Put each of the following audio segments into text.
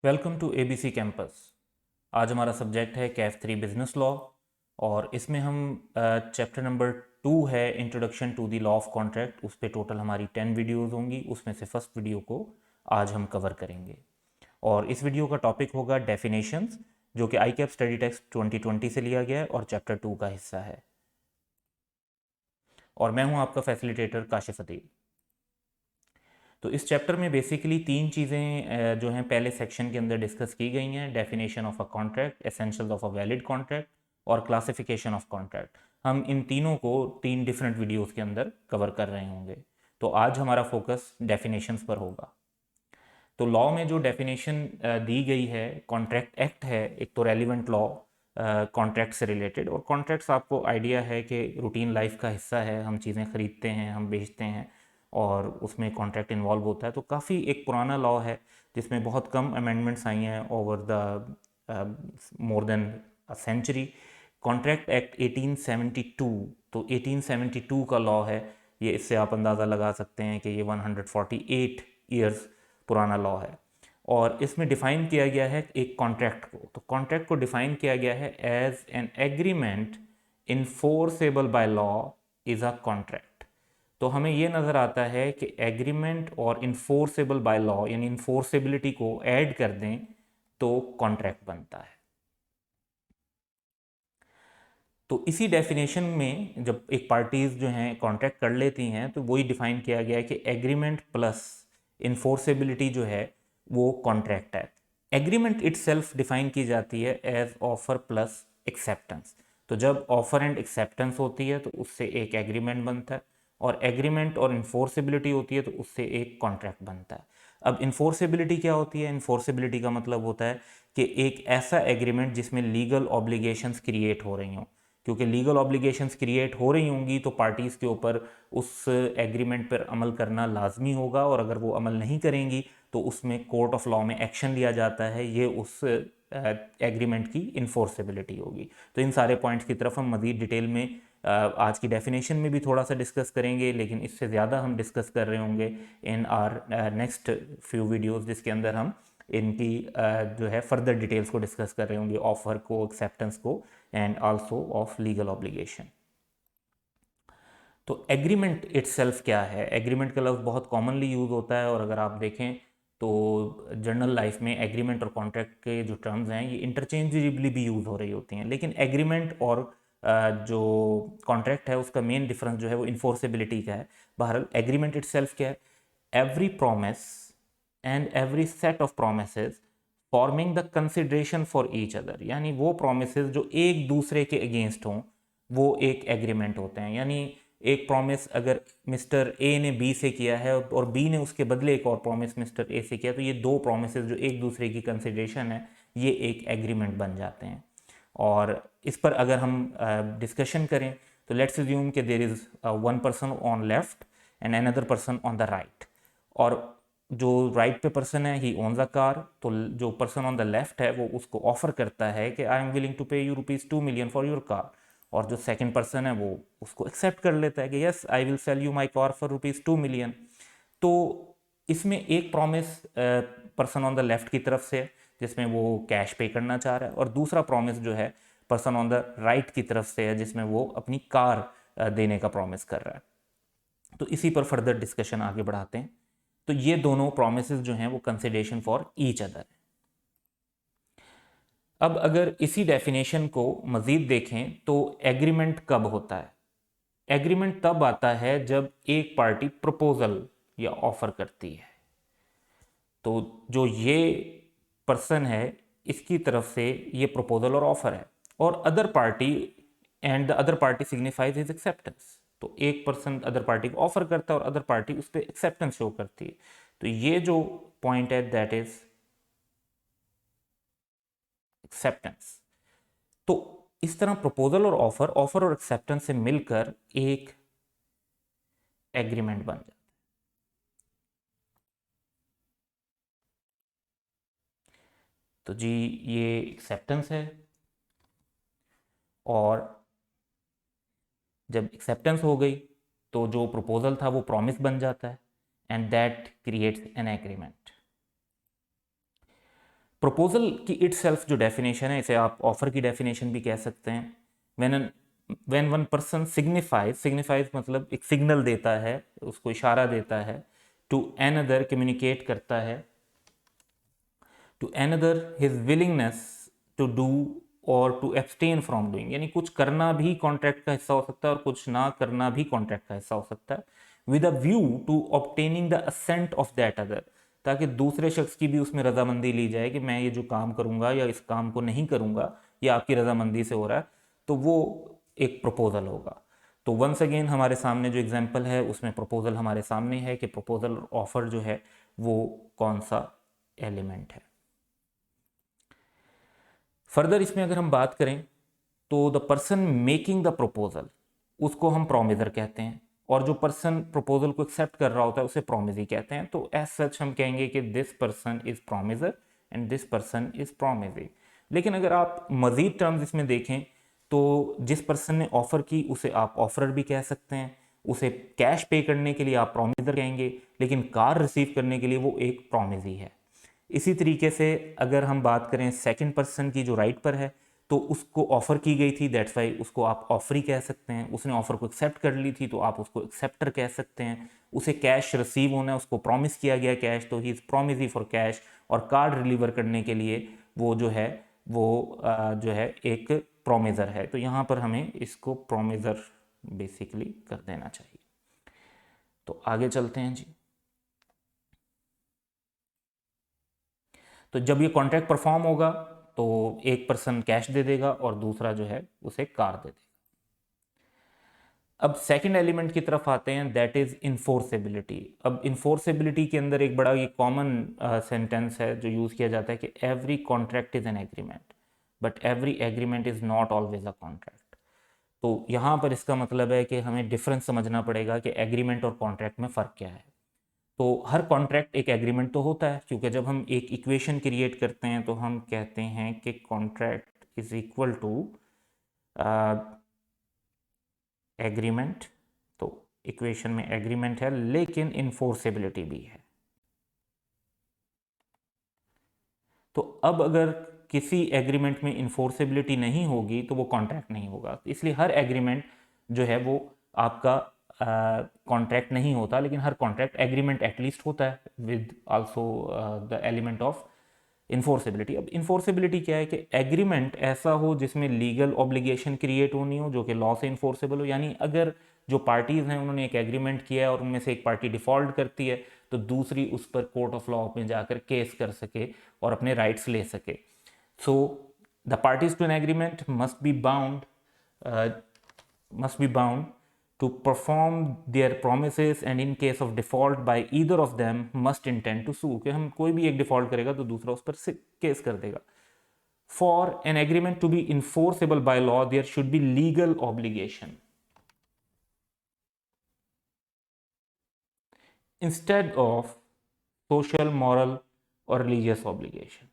Welcome to ABC campus. आज हमारा subject है कैफ 3 बिजनेस लॉ और इसमें हम चैप्टर नंबर 2 है introduction to the law of contract. उस पर टोटल हमारी 10 वीडियोस होंगी, उसमें से फर्स्ट वीडियो को आज हम कवर करेंगे। और इस वीडियो का टॉपिक होगा डेफिनेशंस, जो कि आई कैप स्टडी टेक्स्ट 2020 से लिया गया है और चैप्टर 2 का हिस्सा है। और मैं हूं आपका फैसिलिटेटर काशिफ अदील। तो इस चैप्टर में बेसिकली तीन चीज़ें जो हैं पहले सेक्शन के अंदर डिस्कस की गई हैं: definition of a contract, essentials of a valid contract और क्लासिफिकेशन ऑफ कॉन्ट्रैक्ट। हम इन तीनों को तीन डिफरेंट वीडियोस के अंदर कवर कर रहे होंगे। तो आज हमारा फोकस डेफिनेशंस पर होगा। तो लॉ में जो डेफिनेशन दी गई है, कॉन्ट्रैक्ट एक्ट है एक तो रेलिवेंट लॉ कॉन्ट्रैक्ट से रिलेटेड। और कॉन्ट्रैक्ट्स आपको आइडिया है कि रूटीन लाइफ का हिस्सा है, हम चीज़ें ख़रीदते हैं, हम बेचते हैं और उसमें कॉन्ट्रैक्ट इन्वॉल्व होता है। तो काफ़ी एक पुराना लॉ है जिसमें बहुत कम अमेंडमेंट्स आई हैं over the more than a century. Contract act 1872, तो 1872 का लॉ है ये। इससे आप अंदाज़ा लगा सकते हैं कि ये 148 ईयर्स पुराना लॉ है। और इसमें डिफ़ाइन किया गया है एक कॉन्ट्रैक्ट को। तो कॉन्ट्रैक्ट को डिफ़ाइन किया गया है as an agreement enforceable by law is a contract. तो हमें ये नज़र आता है कि एग्रीमेंट और इन्फोर्सेबल बाय लॉ, यानी इन्फोर्सेबिलिटी को ऐड कर दें तो कॉन्ट्रैक्ट बनता है। तो इसी डेफिनेशन में जब एक पार्टीज जो हैं कॉन्ट्रैक्ट कर लेती हैं तो वही डिफाइन किया गया है कि एग्रीमेंट प्लस इन्फोर्सेबिलिटी जो है वो कॉन्ट्रैक्ट है। एग्रीमेंट इटसेल्फ डिफाइन की जाती है एज ऑफर प्लस एक्सेप्टेंस। तो जब ऑफर एंड एक्सेप्टेंस होती है तो उससे एक एग्रीमेंट बनता है, और एग्रीमेंट और इन्फोर्सेबिलिटी होती है तो उससे एक कॉन्ट्रैक्ट बनता है। अब इन्फोर्सेबिलिटी क्या होती है? इन्फोर्सेबिलिटी का मतलब होता है कि एक ऐसा एग्रीमेंट जिसमें लीगल ऑब्लिगेशंस क्रिएट हो रही हों। क्योंकि लीगल ऑब्लिगेशंस क्रिएट हो रही होंगी तो पार्टीज़ के ऊपर उस एग्रीमेंट पर अमल करना लाजमी होगा, और अगर वो अमल नहीं करेंगी तो उसमें कोर्ट ऑफ लॉ में एक्शन लिया जाता है। ये उस एग्रीमेंट की इन्फोर्सेबिलिटी होगी। तो इन सारे पॉइंट्स की तरफ हम मज़ीद डिटेल में आज की डेफिनेशन में भी थोड़ा सा डिस्कस करेंगे, लेकिन इससे ज़्यादा हम डिस्कस कर रहे होंगे इन आर नेक्स्ट फ्यू वीडियोज़, जिसके अंदर हम इनकी जो है फर्दर डिटेल्स को डिस्कस कर रहे होंगे, ऑफर को, एक्सेप्टेंस को and also of legal obligation. तो एग्रीमेंट इटसेल्फ क्या है? एग्रीमेंट का लफ्ज़ बहुत कॉमनली यूज़ होता है, और अगर आप देखें तो जनरल लाइफ में एग्रीमेंट और कॉन्ट्रैक्ट के जो टर्म्स हैं ये इंटरचेंजेबली भी यूज़ हो रही होती हैं। लेकिन एग्रीमेंट और जो कॉन्ट्रैक्ट है उसका मेन डिफरेंस जो है वो इन्फोर्सेबिलिटी का है। बहरहाल एग्रीमेंट इटसेल्फ क्या है? Every promise and every set of promises forming the consideration for each other, यानी वो प्रोमिसेस जो एक दूसरे के अगेंस्ट हों वो एक एग्रीमेंट होते हैं। यानी एक प्रॉमिस अगर मिस्टर ए ने बी से किया है और बी ने उसके बदले एक और प्रॉमिस मिस्टर ए से किया, तो ये दो प्रॉमिसेस जो एक दूसरे की कंसिडरेशन है ये एक एग्रीमेंट बन जाते हैं। और इस पर अगर हम डिस्कशन करें तो लेट्स अज्यूम कि there is one person on left and another person on the right. और जो राइट पे पर्सन है ही ओन्स अ कार, तो जो पर्सन ऑन द लेफ्ट है वो उसको ऑफर करता है कि आई एम विलिंग टू पे you ₹2 million for your car. और जो सेकंड पर्सन है वो उसको एक्सेप्ट कर लेता है कि yes I will sell you my car for ₹2 million. तो इसमें एक promise person on the left की तरफ से है जिसमें वो कैश पे करना चाह रहा है, और दूसरा प्रॉमिस जो है पर्सन ऑन द राइट की तरफ से है जिसमें वो अपनी कार देने का प्रॉमिस कर रहा है। तो इसी पर फर्दर डिस्कशन आगे बढ़ाते हैं। तो ये दोनों प्रोमिसेस जो हैं वो कंसिडरेशन फॉर ईच अदर है। अब अगर इसी डेफिनेशन को मज़ीद देखें तो एग्रीमेंट कब होता है? एग्रीमेंट तब आता है जब एक पार्टी प्रपोजल या ऑफर करती है। तो जो ये पर्सन है इसकी तरफ से ये प्रपोजल और ऑफर है, और other party and the other party signifies his acceptance. तो एक पर्सन अदर पार्टी को ऑफर करता है और अदर पार्टी उस पर एक्सेप्टेंस शो करती है। तो ये जो पॉइंट है दैट इज एक्सेप्टेंस। तो इस तरह प्रपोजल और ऑफर, ऑफर और एक्सेप्टेंस से मिलकर एक एग्रीमेंट बन जाता है। तो जी ये एक्सेप्टेंस है, और जब एक्सेप्टेंस हो गई तो जो प्रपोजल था वो प्रॉमिस बन जाता है, and that creates an agreement. Proposal की इटसेल्फ जो डेफिनेशन है, इसे आप ऑफर की डेफिनेशन भी कह सकते हैं। व्हेन वन पर्सन सिग्निफाइज मतलब एक सिग्नल देता है, उसको इशारा देता है, टू अनदर कम्युनिकेट करता है, to another his willingness to do और टू एब्सटेन फ्रॉम डूइंग, यानी कुछ करना भी कॉन्ट्रैक्ट का हिस्सा हो सकता है और कुछ ना करना भी कॉन्ट्रैक्ट का हिस्सा हो सकता है, with a view to obtaining the assent of that other, ताकि दूसरे शख्स की भी उसमें रजामंदी ली जाए कि मैं ये जो काम करूंगा या इस काम को नहीं करूंगा, या आपकी रजामंदी से हो रहा है, तो वो एक प्रपोजल होगा। तो वंस अगेन हमारे सामने जो एग्जाम्पल है उसमें प्रपोजल हमारे सामने है कि प्रपोजल और ऑफर जो है वो कौन सा एलिमेंट है। फर्दर इसमें अगर हम बात करें तो the person making the proposal, उसको हम प्रोमिजर कहते हैं, और जो पर्सन प्रपोजल को एक्सेप्ट कर रहा होता है उसे प्रोमिजी कहते हैं। तो एज सच हम कहेंगे कि this person is promisor and this person is promisee. लेकिन अगर आप मजीद टर्म्स इसमें देखें तो जिस पर्सन ने ऑफर की उसे आप ऑफरर भी कह सकते हैं, उसे कैश पे करने के लिए आप प्रोमिजर कहेंगे, लेकिन कार रिसीव करने के लिए वो एक प्रोमिजी है। इसी तरीके से अगर हम बात करें सेकंड पर्सन की जो राइट पर है, तो उसको ऑफर की गई थी, दैट्स वाई उसको आप ऑफरी कह सकते हैं। उसने ऑफर को एक्सेप्ट कर ली थी तो आप उसको एक्सेप्टर कह सकते हैं। उसे कैश रिसीव होना है, उसको प्रॉमिस किया गया कैश, तो he is promisee for cash. और कार्ड डिलीवर करने के लिए वो जो है वो जो है एक प्रोमिजर है। तो यहाँ पर हमें इसको प्रोमिजर बेसिकली कर देना चाहिए। तो आगे चलते हैं जी। तो जब ये कॉन्ट्रैक्ट परफॉर्म होगा तो एक पर्सन कैश दे देगा और दूसरा जो है उसे कार दे देगा। अब सेकंड एलिमेंट की तरफ आते हैं, दैट इज इन्फोर्सेबिलिटी। अब इन्फोर्सेबिलिटी के अंदर एक बड़ा ये कॉमन सेंटेंस है जो यूज़ किया जाता है कि every contract is an agreement but every agreement is not always a contract. तो यहाँ पर इसका मतलब है कि हमें डिफरेंस समझना पड़ेगा कि एग्रीमेंट और कॉन्ट्रैक्ट में फ़र्क क्या है। तो हर कॉन्ट्रैक्ट एक एग्रीमेंट तो होता है, क्योंकि जब हम एक इक्वेशन क्रिएट करते हैं तो हम कहते हैं कि contract is equal to agreement. तो इक्वेशन में एग्रीमेंट है लेकिन इन्फोर्सेबिलिटी भी है। तो अब अगर किसी एग्रीमेंट में इन्फोर्सेबिलिटी नहीं होगी तो वो कॉन्ट्रैक्ट नहीं होगा। इसलिए हर एग्रीमेंट जो है वो आपका कॉन्ट्रैक्ट नहीं होता, लेकिन हर कॉन्ट्रैक्ट एग्रीमेंट एटलीस्ट होता है with also the element of enforceability. अब इन्फोर्सेबिलिटी क्या है कि एग्रीमेंट ऐसा हो जिसमें लीगल ऑब्लिगेशन क्रिएट होनी हो जो कि लॉ से इन्फोर्सेबल हो, यानी अगर जो पार्टीज़ हैं उन्होंने एक एग्रीमेंट किया है और उनमें से एक पार्टी डिफ़ॉल्ट करती है तो दूसरी उस पर कोर्ट ऑफ लॉ में जाकर केस कर सके और अपने राइट्स ले सके। So the parties to an agreement must be bound to perform their promises and in case of default by either of them must intend to sue, कि हम कोई भी एक डिफॉल्ट करेगा तो दूसरा उस पर केस कर देगा। For an agreement to be enforceable by law there should be legal obligation instead of social, moral और religious obligation।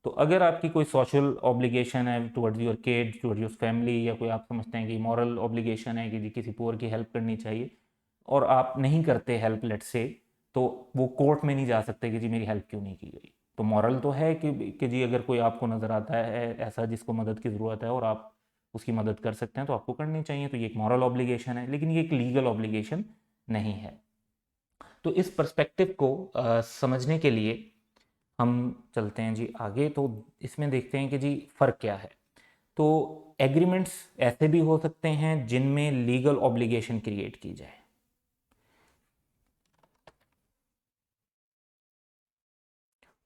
तो अगर आपकी कोई सोशल ऑब्लिगेशन है towards your kid, towards your family, या कोई आप समझते हैं कि मॉरल ऑब्लिगेशन है कि जी किसी पुअर की हेल्प करनी चाहिए और आप नहीं करते हेल्प लेट से, तो वो कोर्ट में नहीं जा सकते कि जी मेरी हेल्प क्यों नहीं की गई। तो मॉरल तो है कि जी अगर कोई आपको नज़र आता है ऐसा जिसको मदद की ज़रूरत है और आप उसकी मदद कर सकते हैं तो आपको करनी चाहिए, तो ये एक मॉरल ऑब्लिगेशन है, लेकिन ये एक लीगल ऑब्लिगेशन नहीं है। तो इस पर्सपेक्टिव को समझने के लिए हम चलते हैं जी आगे। तो इसमें देखते हैं कि जी फ़र्क क्या है। तो एग्रीमेंट्स ऐसे भी हो सकते हैं जिनमें लीगल ऑब्लिगेशन क्रिएट की जाए,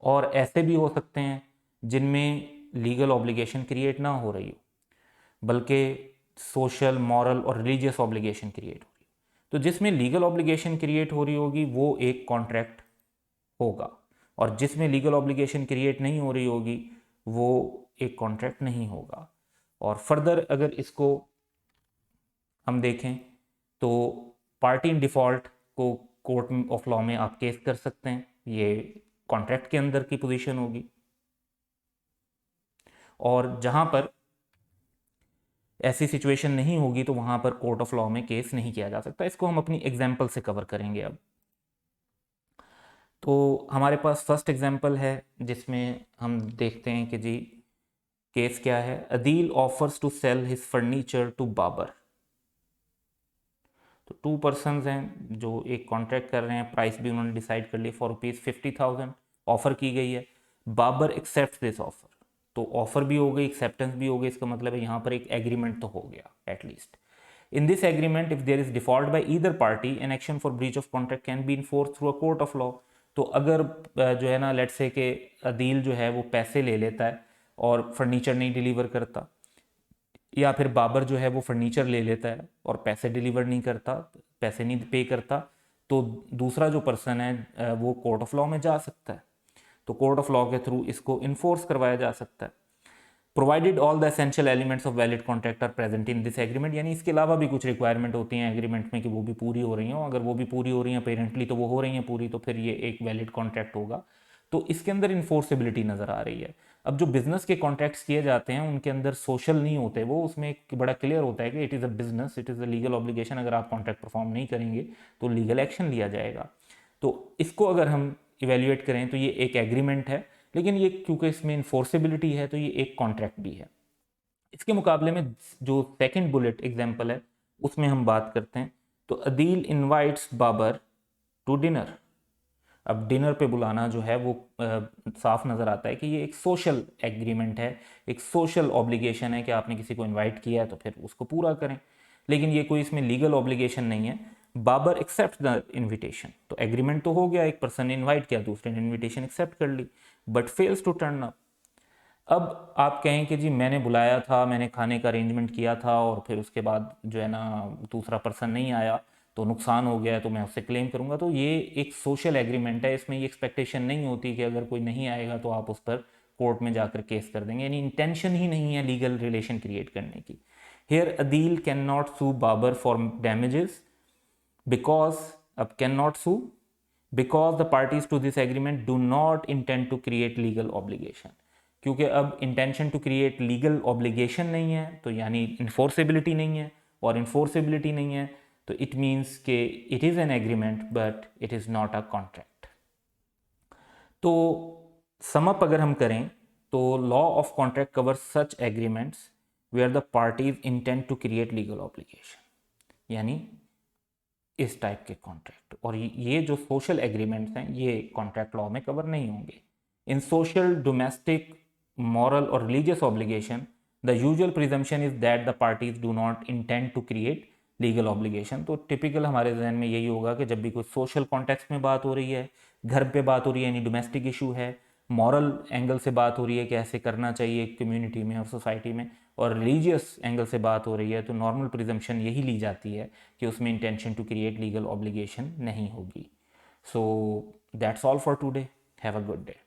और ऐसे भी हो सकते हैं जिनमें लीगल ऑब्लिगेशन क्रिएट ना हो रही हो बल्कि सोशल, मॉरल और रिलीजियस ऑब्लिगेशन क्रिएट हो रही हो। तो जिसमें लीगल ऑब्लिगेशन क्रिएट हो रही होगी वो एक कॉन्ट्रैक्ट होगा, और जिसमें लीगल ऑब्लिगेशन क्रिएट नहीं हो रही होगी वो एक कॉन्ट्रैक्ट नहीं होगा। और फर्दर अगर इसको हम देखें तो पार्टी इन डिफ़ॉल्ट को कोर्ट ऑफ लॉ में आप केस कर सकते हैं, ये कॉन्ट्रैक्ट के अंदर की पोजीशन होगी। और जहां पर ऐसी सिचुएशन नहीं होगी तो वहां पर कोर्ट ऑफ लॉ में केस नहीं किया जा सकता। इसको हम अपनी एग्जाम्पल से कवर करेंगे अब। तो हमारे पास फर्स्ट एग्जांपल है जिसमें हम देखते हैं कि जी केस क्या है। Adeel offers to sell his furniture to Babar. तो टू पर्सनस हैं जो एक कॉन्ट्रैक्ट कर रहे हैं, प्राइस भी उन्होंने डिसाइड कर ली फॉर ₹50,000 ऑफर की गई है। Babar accept this offer. तो ऑफर भी हो गई, एक्सेप्टेंस भी हो गई, इसका मतलब है यहाँ पर एक एग्रीमेंट तो हो गया at least. In this agreement if there is default by either party an action for breach of contract can be enforce through a court of law. तो अगर जो है ना लेट्स से कि अदील जो है वो पैसे ले लेता है और फर्नीचर नहीं डिलीवर करता, या फिर बाबर जो है वो फर्नीचर ले लेता है और पैसे डिलीवर नहीं करता, पैसे नहीं पे करता, तो दूसरा जो पर्सन है वो कोर्ट ऑफ लॉ में जा सकता है। तो कोर्ट ऑफ लॉ के थ्रू इसको इन्फोर्स करवाया जा सकता है। Provided all the essential elements of valid contract are present in this agreement, यानी इसके अलावा भी कुछ रिक्वायरमेंट होती हैं एग्रीमेंट में कि वो भी पूरी हो रही हैं। अगर वो भी पूरी हो रही हैं अपेरेंटली तो वो हो रही हैं पूरी, तो फिर ये एक वैलिड कॉन्ट्रैक्ट होगा। तो इसके अंदर इन्फोर्सेबिलिटी नज़र आ रही है। अब जो बिजनेस के कॉन्ट्रैक्ट्स किए जाते हैं उनके अंदर सोशल नहीं होते, वो उसमें एक बड़ा क्लियर होता है कि it is a business, it is a legal obligation. अगर आप कॉन्ट्रैक्ट परफॉर्म नहीं करेंगे तो लीगल एक्शन लिया जाएगा। तो इसको अगर हम इवेल्युएट करें तो ये एक एग्रीमेंट है, लेकिन ये क्योंकि इसमें इन्फोर्सेबिलिटी है तो ये एक कॉन्ट्रैक्ट भी है। इसके मुकाबले में जो सेकंड बुलेट एग्जांपल है उसमें हम बात करते हैं। तो Adeel invites Babar to dinner. अब डिनर पे बुलाना जो है वो साफ नज़र आता है कि ये एक सोशल एग्रीमेंट है, एक सोशल ऑब्लिगेशन है कि आपने किसी को इनवाइट किया है तो फिर उसको पूरा करें। लेकिन ये कोई इसमें लीगल ऑब्लिगेशन नहीं है। Babar accept the invitation. तो एग्रीमेंट तो हो गया, एक पर्सन ने इन्वाइट किया, दूसरे ने इन्विटेशन एक्सेप्ट कर ली, but fails to turn up. अब आप कहें कि जी मैंने बुलाया था, मैंने खाने का अरेंजमेंट किया था और फिर उसके बाद जो है ना दूसरा पर्सन नहीं आया तो नुकसान हो गया तो मैं उससे क्लेम करूंगा। तो ये एक सोशल एग्रीमेंट है, इसमें ये एक्सपेक्टेशन नहीं होती कि अगर कोई नहीं आएगा तो आप उस पर कोर्ट में जाकर केस कर देंगे, यानी इंटेंशन ही नहीं है लीगल रिलेशन क्रिएट करने की। Here Adeel can not sue Babar for damages because, अब can not sue because the parties to this agreement do not intend to create legal obligation. क्योंकि अब intention to create legal obligation नहीं है तो यानी इन्फोर्सेबिलिटी नहीं है, और इन्फोर्सेबिलिटी नहीं है तो इट मीन्स के it is an agreement but it is not a contract. तो समअप अगर हम करें तो law of contract covers such agreements where the parties intend to create legal obligation, यानी इस टाइप के कॉन्ट्रैक्ट। और ये जो सोशल एग्रीमेंट्स हैं ये कॉन्ट्रैक्ट लॉ में कवर नहीं होंगे। In social, domestic, moral or religious obligation, the usual presumption is that the parties do not intend to create legal obligation। तो टिपिकल हमारे जहन में यही होगा कि जब भी कोई सोशल कॉन्टेक्स्ट में बात हो रही है, घर पे बात हो रही है, यानी डोमेस्टिक इशू है, मॉरल एंगल से बात हो रही है कि ऐसे करना चाहिए कम्युनिटी में और सोसाइटी में, और रिलीजियस एंगल से बात हो रही है, तो नॉर्मल प्रिजम्पशन यही ली जाती है कि उसमें intention to create legal obligation नहीं होगी। So that's all for today. Have a good day.